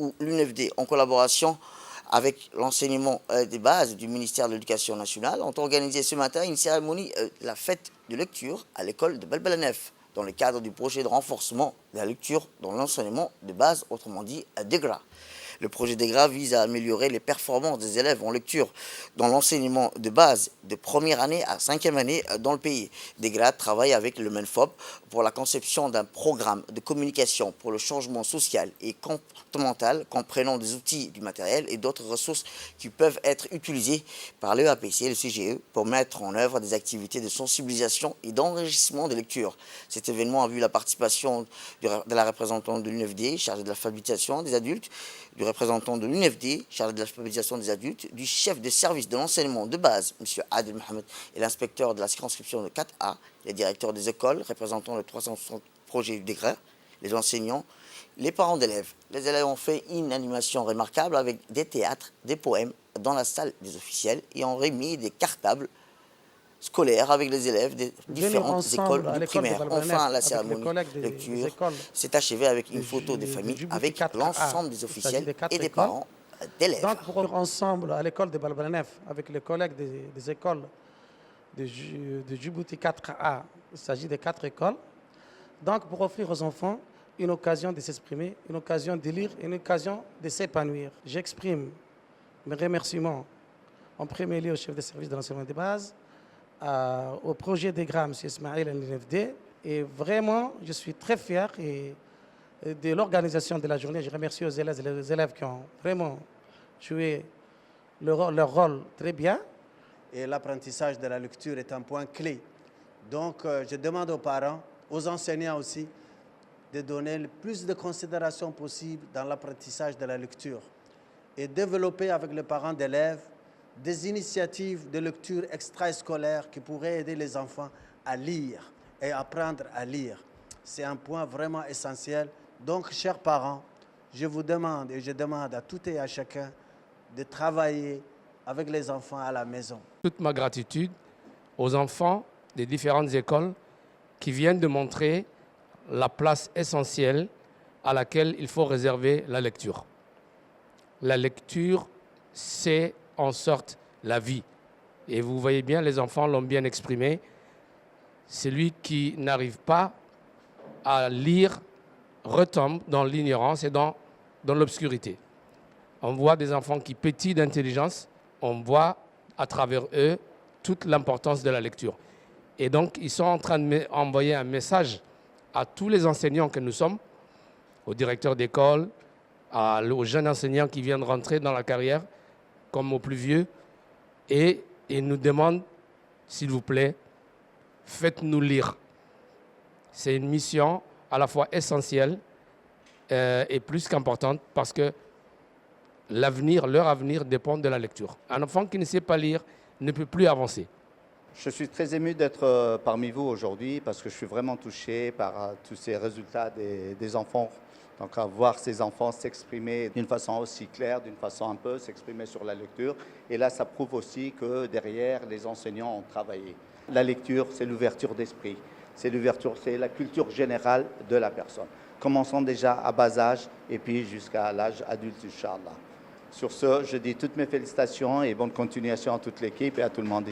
où l'UNFD, en collaboration avec l'enseignement des bases du ministère de l'Éducation nationale, ont organisé ce matin une cérémonie, la fête de lecture à l'école de Balbalanef, dans le cadre du projet de renforcement de la lecture dans l'enseignement de base, autrement dit DEGRA. Le projet DEGRA vise à améliorer les performances des élèves en lecture dans l'enseignement de base de première année à cinquième année dans le pays. DEGRA travaille avec le MENFOP pour la conception d'un programme de communication pour le changement social et comportemental comprenant des outils, du matériel et d'autres ressources qui peuvent être utilisées par l'EAPC et le CGE pour mettre en œuvre des activités de sensibilisation et d'enrichissement de lecture. Cet événement a vu la participation de la représentante de l'UNFD chargée de l'alphabétisation des adultes, du représentant de l'UNFD chargé de l'alphabétisation des adultes, du chef de service de l'enseignement de base, M. Adel Mohamed, et l'inspecteur de la circonscription de 4A, les directeurs des écoles représentant les 360 projets du DEGRA, les enseignants, les parents d'élèves. Les élèves ont fait une animation remarquable avec des théâtres, des poèmes dans la salle des officiels et ont remis des cartables scolaires avec les élèves des différentes écoles du primaire. Enfin, la cérémonie de lecture s'est achevée avec une photo des familles avec l'ensemble des officiels et des parents d'élèves. Donc, pour ensemble, à l'école de Balbalanef, avec les collègues des écoles de Djibouti 4A, il s'agit de 4 écoles, donc pour offrir aux enfants une occasion de s'exprimer, une occasion de lire, une occasion de s'épanouir. J'exprime mes remerciements en premier lieu au chef de service de l'enseignement de base, au projet DEGRA, M. Ismaël et l'UNFD. Et vraiment, je suis très fier de l'organisation de la journée. Je remercie les élèves qui ont vraiment joué leur rôle très bien. Et l'apprentissage de la lecture est un point clé. Donc, je demande aux parents, aux enseignants aussi, de donner le plus de considération possible dans l'apprentissage de la lecture et développer avec les parents d'élèves des initiatives de lecture extrascolaire qui pourraient aider les enfants à lire et apprendre à lire. C'est un point vraiment essentiel. Donc, chers parents, je vous demande et je demande à tout et à chacun de travailler avec les enfants à la maison. Toute ma gratitude aux enfants des différentes écoles qui viennent de montrer la place essentielle à laquelle il faut réserver la lecture. La lecture, c'est en sorte la vie. Et vous voyez bien, les enfants l'ont bien exprimé. Celui qui n'arrive pas à lire retombe dans l'ignorance et dans l'obscurité. On voit des enfants qui pétillent d'intelligence, on voit à travers eux toute l'importance de la lecture. Et donc, ils sont en train d'envoyer un message à tous les enseignants que nous sommes, aux directeurs d'école, aux jeunes enseignants qui viennent rentrer dans la carrière, comme aux plus vieux, et ils nous demandent, s'il vous plaît, faites-nous lire. C'est une mission à la fois essentielle et plus qu'importante parce que leur avenir dépend de la lecture. Un enfant qui ne sait pas lire ne peut plus avancer. Je suis très ému d'être parmi vous aujourd'hui parce que je suis vraiment touché par tous ces résultats des enfants. Donc, à voir ces enfants s'exprimer d'une façon aussi claire, d'une façon un peu s'exprimer sur la lecture. Et là, ça prouve aussi que derrière, les enseignants ont travaillé. La lecture, c'est l'ouverture d'esprit. C'est la culture générale de la personne. Commençons déjà à bas âge et puis jusqu'à l'âge adulte, Inch'Allah. Sur ce, je dis toutes mes félicitations et bonne continuation à toute l'équipe et à tout le monde ici.